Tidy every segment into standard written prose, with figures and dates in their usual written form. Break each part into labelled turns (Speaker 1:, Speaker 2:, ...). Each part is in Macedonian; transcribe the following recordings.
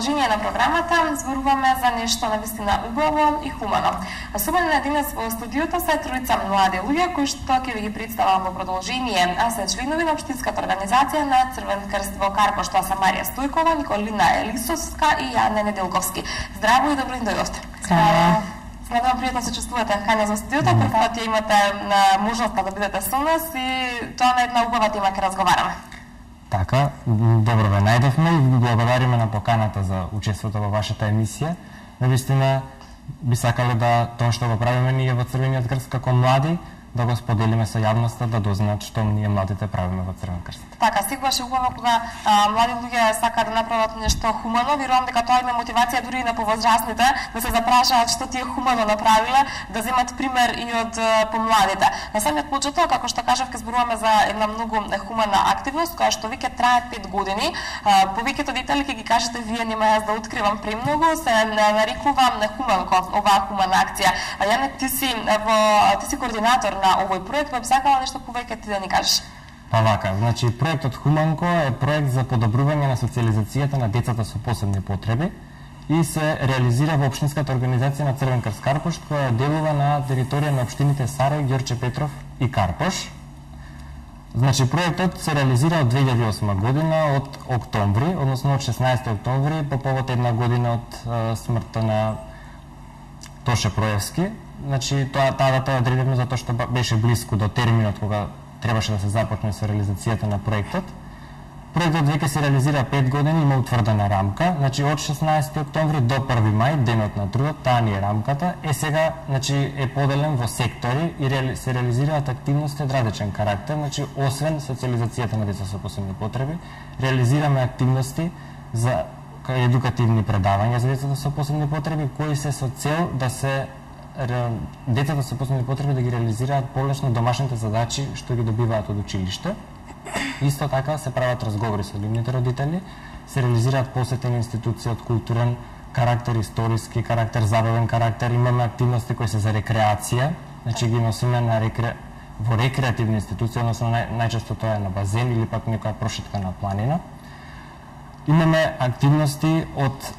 Speaker 1: продолжение на програмата зборуваме за нешто навистина убаво и хумано. Со мене денес во студиото се тројца млади луѓе кои што ќе ви ги представам во продолжение, а се членови на општинската организација на Црвен крст во Карпош, тоа се Марија Стојкова, Николина Елисовска и Јане Неделковски. Здраво и добро дојдовте.
Speaker 2: Здраво.
Speaker 1: Снадам пријатно се чувствувате кај нас во студиото, прв пат ја имате можноста да бидете со нас и тоа на една убава тема ќе разговараме.
Speaker 2: Така, добро ве најдовме и ви благодариме на поканата за учеството во вашата емисија. Навистина би сакале да тоа што го правиме ние во Црвениот крст како млади, да го споделиме со јавноста, да дознаат што ние младите правиме во Црвен крст.
Speaker 1: Така, секогаш е убаво кога млади луѓе сакаат да направат нешто хумано, верувам дека тоа има мотивација дури и на повозрастните да се запрашаат што тие хумано направиле, да земат пример и од помладите. На самиот почеток, како што кажав, ќе зборуваме за една многу хумана активност која што веќе трае 5 години. Повеќето детали ќе ги кажете вие, нема јас да откривам премногу, се нарекува Хуманко, оваа хумана акција. Јане, ти си координатор на овој проект, па би сакала нешто повеќе ти да ни кажеш.
Speaker 2: Па вака, значи проектот Хуманко е проект за подобрување на социјализацијата на децата со посебни потреби и се реализира во општинската организација на Црвен крст Карпош, која делува на територија на општините Сарај, Ѓорче Петров и Карпош. Значи проектот се реализира од 2008 година од октомври, односно од 16 октомври по повод една година од смртта на Тоше Проевски. Значи таа дата ја одредивме затоа што беше блиску до терминот кога требаше да се започне со реализацијата на проектот. Проектот веќе се реализира 5 години, има утврдена рамка, значи од 16 октомври до 1 мај, денот на трудот, таа ни е рамката. Сега, значи е поделен во сектори и се реализираат активности од различен карактер, значи освен социјализацијата на деца со посебни потреби, реализираме активности за едукативни предавања за децата со посебни потреби, кои се со цел да се децата со посебни потреби да ги реализираат полесно домашните задачи што ги добиваат од училиште. Исто така се прават разговори со любимите родители, се реализираат посети на институции од културен карактер, историски карактер, забавен карактер. Имаме активности кои се за рекреација, значи ги носиме на во рекреативни институции, односно најчесто тоа е на базен или пак некоја прошетка на планина. Имаме активности од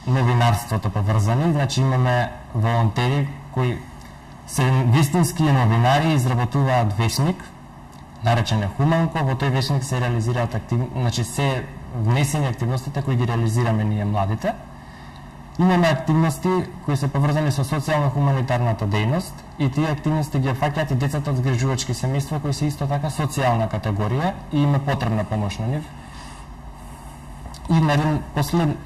Speaker 2: новинарството поврзани, значи имаме волонтери кои се вистински новинари, изработуваат весник наречен Хуманко. Во тој весник се реализираат значи се внесени активностите кои ги реализираме ние младите. Имаме активности кои се поврзани со социјално-хуманитарната дејност и тие активности ги фаќаат и децата од згрижувачки семејства кои се исто така социјална категорија и има потребна помош на нив. И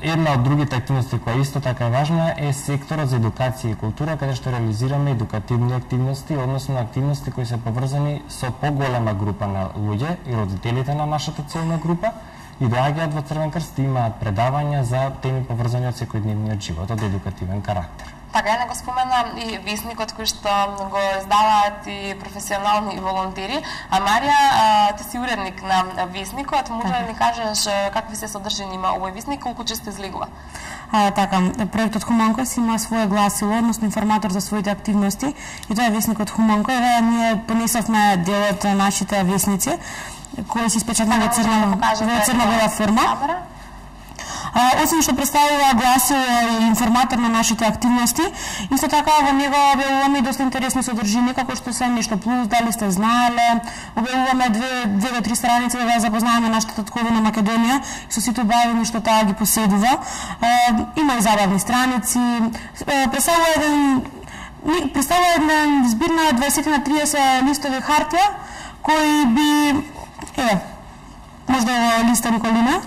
Speaker 2: една од другите активности која исто така е важна е секторот за едукација и култура, каде што реализираме едукативни активности, односно активности кои се поврзани со поголема група на луѓе и родителите на нашата целна група и доаѓаат во Црвен крст и имаат предавања за теми поврзани од секојдневниот живот, од едукативен карактер.
Speaker 1: Така, ја не го спомена и весникот кој што го издаваат и професионални волонтери. А Марија, ти си уредник на весникот, може да ни кажеш какви се содржини има овој весник, колку често излегува?
Speaker 3: Така, проектот Хуманко има свое гласило, односно информатор за своите активности и тоа е весникот Хуманко. Ние понесовме дел од нашите весници кои се испечатени во црно-бела форма. Освен што представува гласило и информатор на нашите активности, исто така во него објавуваме и доста интересни содржини, како што се нешто плюс, дали сте знаеле, објавуваме 2 до 3 страници да запознаеме нашата татковина Македонија со сите убавини што таа ги поседува. Има и забавни страници, представува една збирна 20 на 30 листови хартија, кои би, можда листа Николина,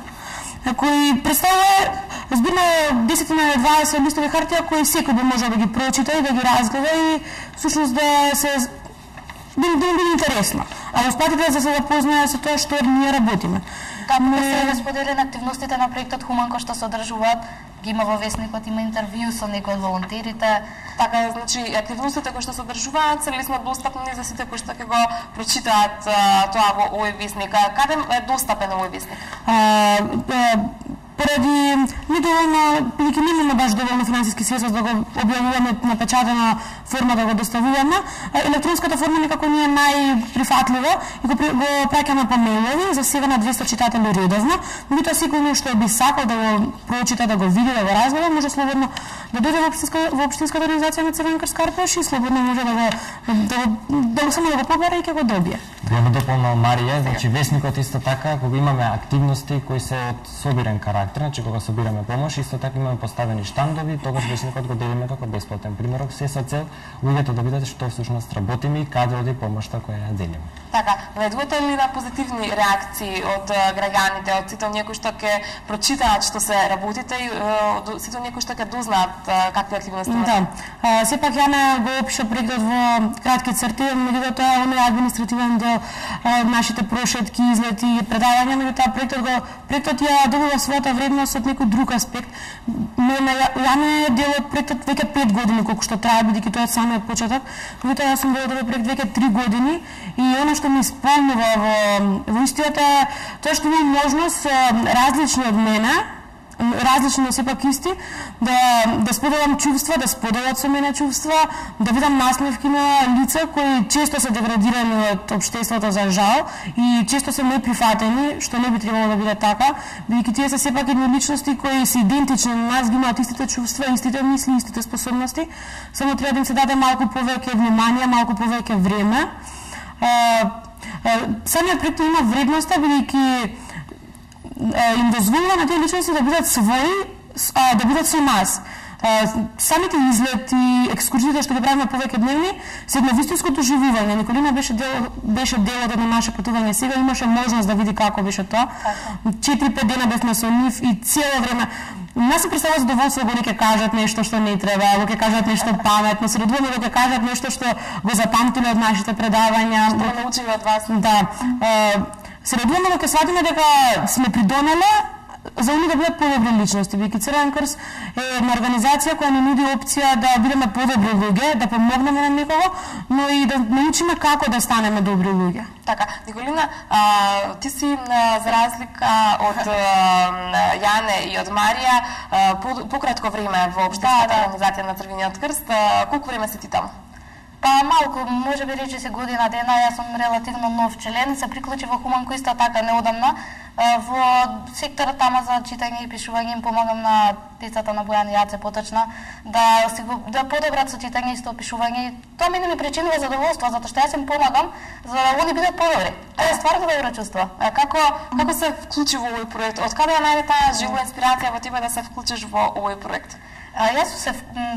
Speaker 3: кои представува збирна 10 на 20 листови хартија кои секој би можел да ги прочита и да ги разгледа и всушност да биде интересно. А успатите да се запознаат со тоа што ние работиме.
Speaker 4: Како се сподели на активностите на проектот Хуманко што содржуваат, ги има во весникот, има интервју со некои од волонтерите.
Speaker 1: Така, значи активностите кои што содржуваат се лесно достапни за сите кои што ќе го прочитаат тоа во овој весник. Каде е достапен овој весник?
Speaker 3: поради недоволно, бидејќи немаме баш доволно финансиски средства да го објавуваме на печатена форма да го доставуваме, електронската форма некако ни е најприфатлива и го праќаме по мејлови, за сега на 200 читатели редовно, меѓутоа секој што би сакал да го прочита, да го види, да го разгледа, може слободно да дојде во општинската организација на Црвен крст Карпош и слободно може само да го побара и ќе го добие.
Speaker 2: Ја дополнам Марија, значи весникот исто така кога имаме активности кои се од собирен карактер, значи кога собираме помош, исто така имаме поставени штандови, тогаш весникот го делиме како бесплатен примерок, се со цел луѓето да видат што всушност работиме и каде оди помошта која ја делиме.
Speaker 1: Така, најдувате ли на позитивни реакции од граѓаните, од сите оние кои што ќе прочитаат што се работите и од сите оние кои што ќе дознаат какви активности имате?
Speaker 3: Да. Сепак ја не го опиша проектот во кратки црти, меѓутоа тоа е оној административен дел, нашите прошетки, излети, предавања, меѓутоа проектот ја добива својата вредност од некој друг аспект. Ја не дел од проектот веќе 5 години колку што трае, бидејќи тоа е самиот почеток. Меѓутоа јас сум дел од проект веќе 3 години и она што ми исполнува во истиот е тоа што имам можност различни од мене, различни, но сепак исти, да споделам чувства, да споделат со мене чувства, да видам насмевки на лица кои често се деградирани од општеството за жал и често се неприфатени, што не би требало да биде така, бидејќи тие се сепак едни личности кои се идентични на нас, ги имаат истите чувства, истите мисли, истите способности, само треба да им се даде малку повеќе внимание, малку повеќе време. Самиот проект има вредноста, бидејќи им дозволува на тие личности да бидат своји, да бидат со нас. Самите излети, екскурзиите што ги правиме повеќедневни, се едно вистинско доживување. Николина беше дел од едно наше патување. Сега имаше можност да види како беше тоа. 4-5 дена бевме со нив и цело време нас се представува задоволство кога ќе кажат нешто што не треба, кога ќе кажат нешто паметно, се радуваме кога ќе кажат нешто што го запамтиле од нашите предавања.
Speaker 1: Што научиле од вас.
Speaker 3: Да. Се радуваме кога ќе сватиме дека сме придонеле за они да бидат подобри личности, бидејќи Црвен крст е една организација која ни нуди опција да бидеме подобри луѓе, да помогнеме на некого, но и да научиме како да станеме добри луѓе.
Speaker 1: Така, Николина, ти си за разлика од Јане и од Марија пократко време во општинската организација на Црвениот крст. Колку време си ти таму?
Speaker 4: Па малку, може би рече се година дена, јас сум релативно нов член, се приклучи во Хуманко исто така неодамна. Во секторот тама за читање и пишување им помагам на децата на Бојан и Јаце поточна да подобрат со читање и со пишување. Тоа мене ми причинува задоволство затоа што јас им помагам за да они бидат подобри. Тоа е стварно добро чувство.
Speaker 1: Како се вклучи во овој проект? Од каде ја најде таа жива инспирација во тебе да се вклучиш во овој проект?
Speaker 4: Јас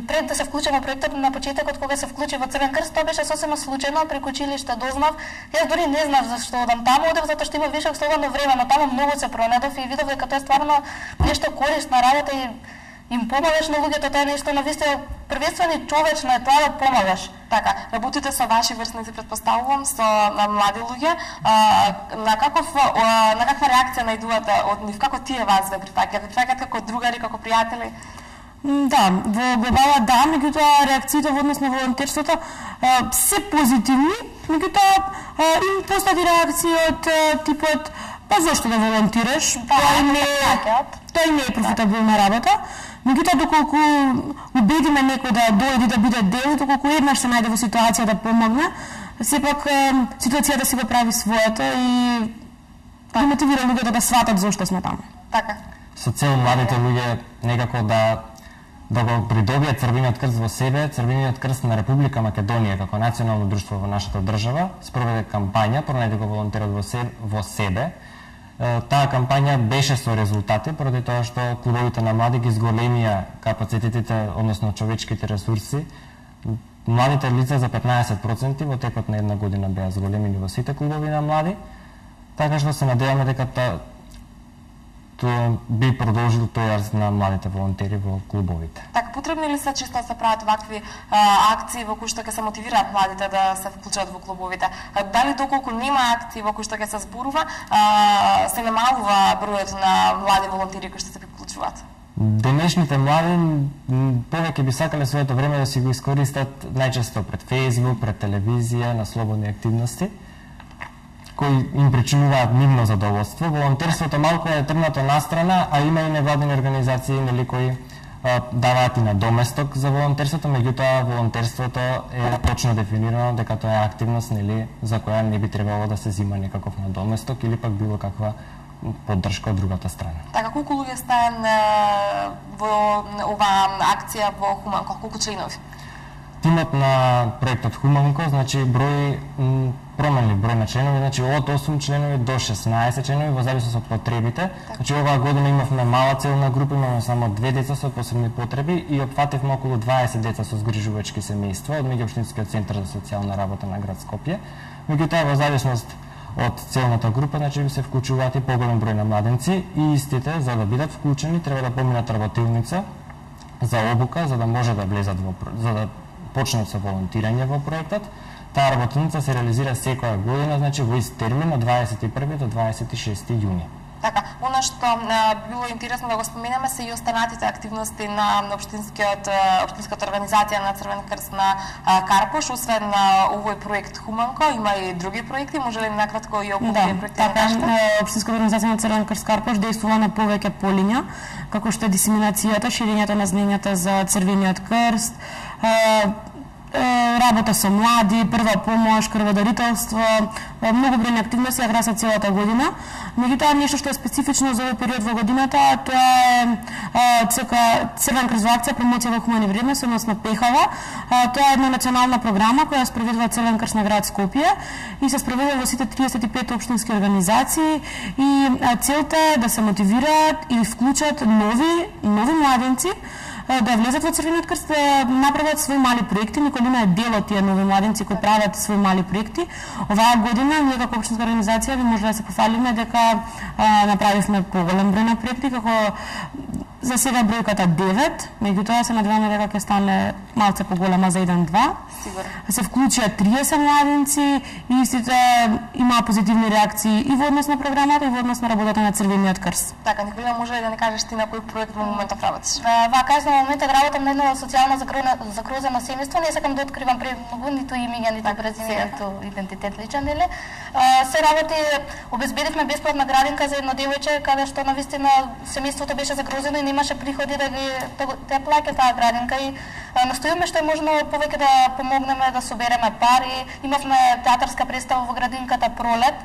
Speaker 4: пред да се вклучам во проектот на почетокот кога се вклучи во Црвен крст, тоа беше сосема случајно, преку училиште дознав. Јас дури не знав зашто одам таму, одев затоа што има вишок слободно време, но таму многу се пронедов и видов дека тоа е стварно нешто корисна работа и им помагаш на луѓето, тоа е нешто навистина првенствено човечно е тоа да помагаш.
Speaker 1: Така, работите со ваши врсници, предпоставувам, со млади луѓе. На каква реакција најдувате од нив? Како тие вас ве прифаќаат како другари, како пријатели?
Speaker 3: Да, во глобала да, меѓутоа реакциите во однос на волонтерството се позитивни, меѓутоа им постати реакции од типот па зошто да волонтираш? Тоа не е профитабилна работа. Меѓутоа доколку убедиме некој да дојде да биде дел, доколку еднаш се најде во ситуација да помогне, сепак ситуацијата си го прави своето и да мотивира луѓето да сватат зошто сме таму.
Speaker 1: Така.
Speaker 2: Со цел младите луѓе некако да го придобијат Црвениот крст во себе, Црвениот крст на Република Македонија како национално друштво во нашата држава спроведе кампања "Пронајди го волонтерот во себе". Таа кампања беше со резултати поради тоа што клубовите на млади ги зголемија капацитетите, односно човечките ресурси. Младите лица за 15% во текот на една година беа зголемени во сите клубови на млади, така што се надеваме дека би продолжил тој на младите волонтери во клубовите.
Speaker 1: Така, потребни ли се често се прават вакви акции во кои што ќе се мотивираат младите да се вклучат во клубовите? Дали доколку нема акции во кои што ќе се зборува, се намалува бројот на млади волонтери кои што се вклучуваат?
Speaker 2: Денешните млади повеќе би сакале своето време да си го искористат најчесто пред Facebook, пред телевизија, на слободни активности, кои им причинуваат нивно задоволство. Волонтерството малку е тргнато настрана, а има и невладини организации нели кои даваат и на доместок за волонтерството, меѓутоа волонтерството е точно дефинирано дека тоа е активност нели за која не би требало да се зима некаков на доместок или пак било каква поддршка од другата страна.
Speaker 1: Така, колку луѓе стаја во оваа акција во Хуманко, колку членови?
Speaker 2: Тимот на проектот Хуманко, значи променли број на членови, значи од 8 членови до 16 членови во зависност од потребите. Значи оваа година имавме мала целна група, имаме само 2 деца со посебни потреби и опфативме околу 20 деца со згрижувачки семејства од меѓуопштинскиот центар за социјална работа на град Скопје. Меѓутоа во зависност од целната група, значи се вклучуваат и поголем број на младенци и истите за да бидат вклучени треба да поминат работилница за обука за да може да влезат за да почнат со волонтирање во проектот. Таа работилница се реализира секоја година, значи во ист термин од 21 до 26 јуни.
Speaker 1: Така, она што било интересно да го споменеме се и останатите активности на општинската организација на Црвен крст на Карпош, освен на овој проект Хуманко, има и други проекти, може ли накратко и околу тие проекти да кажете?
Speaker 3: Општинската организација на Црвен крст Карпош действува на повеќе полиња, како што е дисеминацијата, ширењето на знаењата за Црвениот крст, работа со млади, прва помош, крводарителство, многу бројни активности ја красат целата година. Меѓутоа нешто што е специфично за овој период во годината, тоа е Црвен крст во акција промоција во хумани вредности, односно ПХВ. Тоа е една национална програма која спроведува Црвен крст на град Скопје и се спроведува во сите 35 општински организации и целта е да се мотивираат и вклучат нови младенци да влезат во Црвениот крст, да направат свои мали проекти. Николина е дел од тие нови младенци кои прават свои мали проекти. Оваа година ние како општинска организација би може да се пофалиме дека направивме поголем број на проекти, како за сега бројката 9, меѓутоа се надеваме дека ќе стане малце поголема за 1-2.
Speaker 1: Сигурно.
Speaker 3: Се вклучија 30 младенци и истите имаа позитивни реакции и во однос на програмата и во однос на работата на Црвениот крст.
Speaker 1: Така, Николина, може ли да не кажеш ти на кој проект во моментов работиш?
Speaker 4: Вака, во моментот работам на едно социјално загрозено семејство, не сакам да откривам премногу ниту имиња, ниту презиме, ниту идентитет личен, нели? Се работи, обезбедивме бесплатна градинка за едно девојче, каде што навистина семејството беше загрозено и немаше приходи да плаќа таа градинка и настојуваме што е можно повеќе да помогнеме да собереме пари. Имавме театарска представа во градинката Пролет,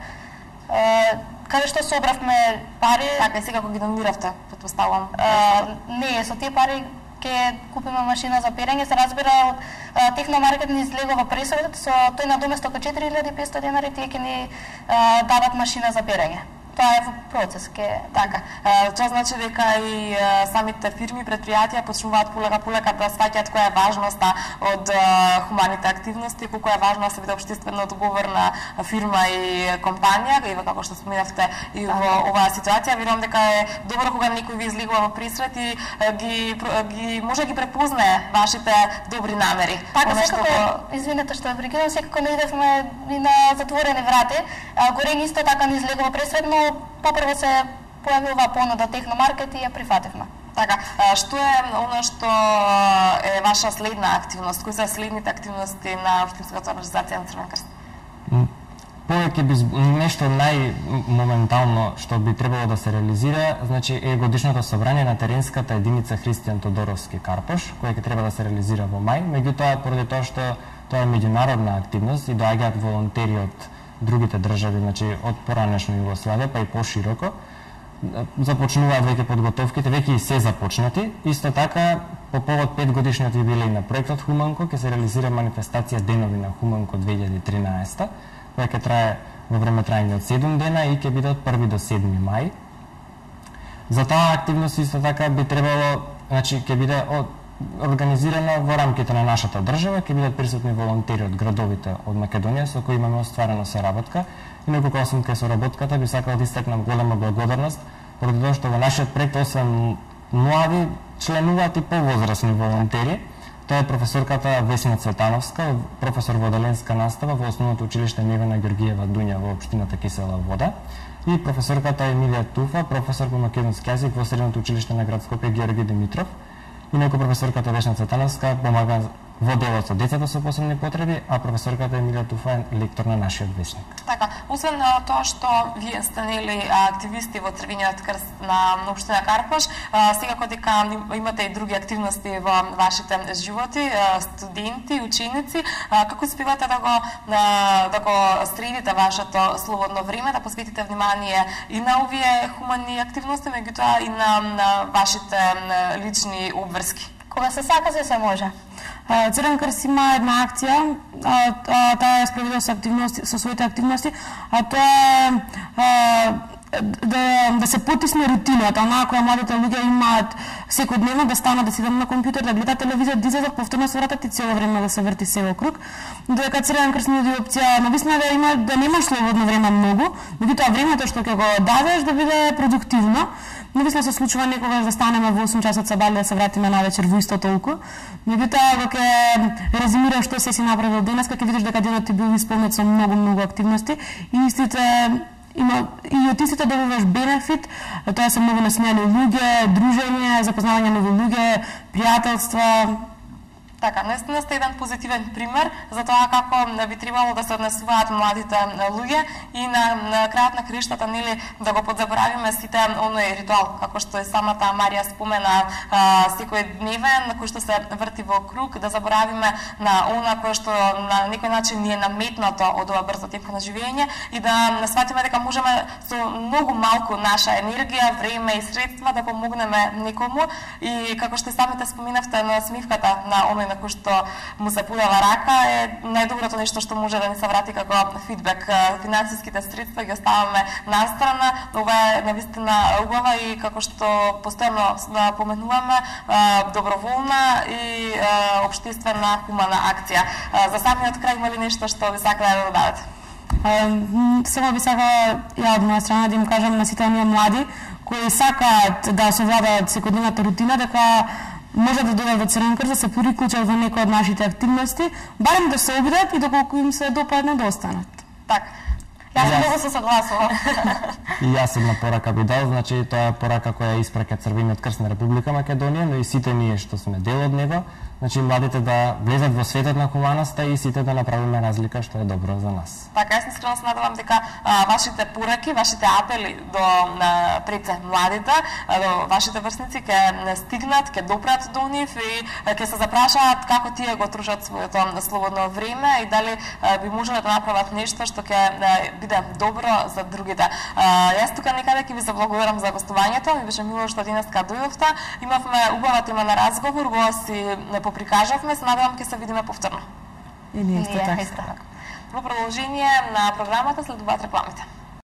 Speaker 4: каде што собравме пари.
Speaker 1: Така, и сега кога ги дониравте, претпоставувам.
Speaker 4: Не, со тие пари ќе купиме машина за перење. Се разбира, од Техномаркет ни излегува пресовет, со тој на доместок од 4500 денари тие ќе ни дадат машина за перење. Тоа е во процес.
Speaker 1: Така. Тоа значи дека и самите фирми, предпријатија почнуваат полека да сваќаат која е важноста од хуманите активности, колку е важно да се биде општествено одговорна фирма и компанија, и како што споменавте и во оваа ситуација. Верувам дека е добро кога некој ви излегува во присрет и ги може да ги препознае вашите добри намери.
Speaker 4: Така, секако, извинете што ја прекинам, секако не идевме и на затворени врати. Горен исто така не излегува пресрет, но попрво се појави оваа понуда Техномаркет и ја прифативме.
Speaker 1: Така, што е оно што е ваша следна активност? Кои се следните активности на општинската организација на Црвен крст?
Speaker 2: Повеќе би нешто најмоментално што би требало да се реализира, значи е годишното собрање на теренската единица Христијан Тодоровски Карпош, која ќе треба да се реализира во мај, меѓутоа поради тоа што тоа е меѓународна активност и доаѓаат волонтери од другите држави, значи од поранешна Југославија, па и пошироко, започнуваат веќе подготовките, веќе и се започнати. Исто така, по повод 5 годишниот јубилеј на проектот Хуманко, ќе се реализира манифестација Денови на Хуманко 2013, која ќе трае во време трајање од 7 дена и ќе биде од 1 до 7 мај. За таа активност исто така би требало, значи ќе биде организирано во рамките на нашата држава, ќе бидат присутни волонтери од градовите од Македонија со кои имаме остварена соработка. И неколку освен кај соработката би сакал да истакнам голема благодарност поради тоа што во нашиот проект освен млади членуваат и повозрасни волонтери. Тоа е професорката Весна Цветановска, професор во оделенска настава во Основното училиште Невена Георгиева Дуња во општината Кисела Вода и професорката Емилија Туфа, професор по македонски јазик во Средното училиште на град Скопје Георги Димитров. И некој професорката Весна Цветановска помага во делот со децата со посебни потреби, а професорката Емилија Туфа е лектор на нашиот весник.
Speaker 1: Така, освен тоа што вие сте нели активисти во Црвениот крст на општина Карпаш, секако дека имате и други активности во вашите животи, студенти, ученици, како успевате да го средите вашето слободно време, да посветите внимание и на овие хумани активности, меѓутоа и на вашите лични обврски?
Speaker 4: Кога се сака, се може.
Speaker 3: Црвен крст има една акција, таа е спроведува со своите активности, а тоа е да се потисне рутината, онаа која младите луѓе имаат секојдневно, да станат да седат на компјутер, да гледаат телевизија, да излезат, повторно се вратат и цело време да се врти се во круг. Додека Црвен крст нуди опција, навистина да немаш слободно време многу, меѓутоа времето што ќе го дадеш да биде продуктивно. Навистина се случува некогаш да станеме во 8 часот сабали да се вратиме навечер во исто толку. Меѓутоа кога ќе резумираш што се си направил денес, ќе видиш дека денот ти бил исполнет со многу активности и од истите добиваш бенефит, тоа се многу насмејани луѓе, дружење, запознавање нови луѓе, пријателства.
Speaker 1: Така, наистина сте еден позитивен пример за тоа како би требало да се однесуваат младите луѓе и на крајот на криштата, нели, да го подзаборавиме сите оној ритуал, како што и самата Марија спомена, секој дневен, кој што се врти во круг, да заборавиме на она кој што на некој начин ни е наметнато од ова брзо темпо на живење и да сватиме дека можеме со многу малку наша енергија, време и средства да помогнеме некому и како што самите споменавте на смивката на оној на кој што му се подава рака е најдоброто нешто што може да ни се врати како фидбек. Финансиските средства ги оставаме настрана, ова е навистина убава и како што постојано поменуваме доброволна и општествена хумана акција. За самиот крај има ли нешто што би сакале да додадете?
Speaker 3: Само би сакала ја од моја страна да им кажам на сите оние млади кои сакаат да совладаат секојдневната рутина, дека може да додат во Црвен крст, да се приклучат во некои од нашите активности, барем да се обидат и доколку им се допадне да останат.
Speaker 1: Така. Јас многу се согласувам.
Speaker 2: И јас една порака би дал, значи тоа е порака која испраќа Црвениот крст на Република Македонија, но и сите ние што сме дел од него, значи младите да влезат во светот на хуманоста и сите да направиме разлика што е добро за нас.
Speaker 1: Така, јас искрено се надевам дека вашите пораки, вашите апели до пред младите, до вашите врсници ќе стигнат, ќе допрат до нив и ќе се запрашаат како тие го трушат своето слободно време и дали би можеле да направат нешто што ќе биде добро за другите. Јас тука некаде ќе ви заблагодарам за гостувањето, ми беше мило што денеска дојдовте. Имавме убава тема на разговор, го си поприкажавме, се надевам ќе се видиме повторно.
Speaker 3: И ние исто така.
Speaker 1: Во продолжение на програмата следуваат рекламите.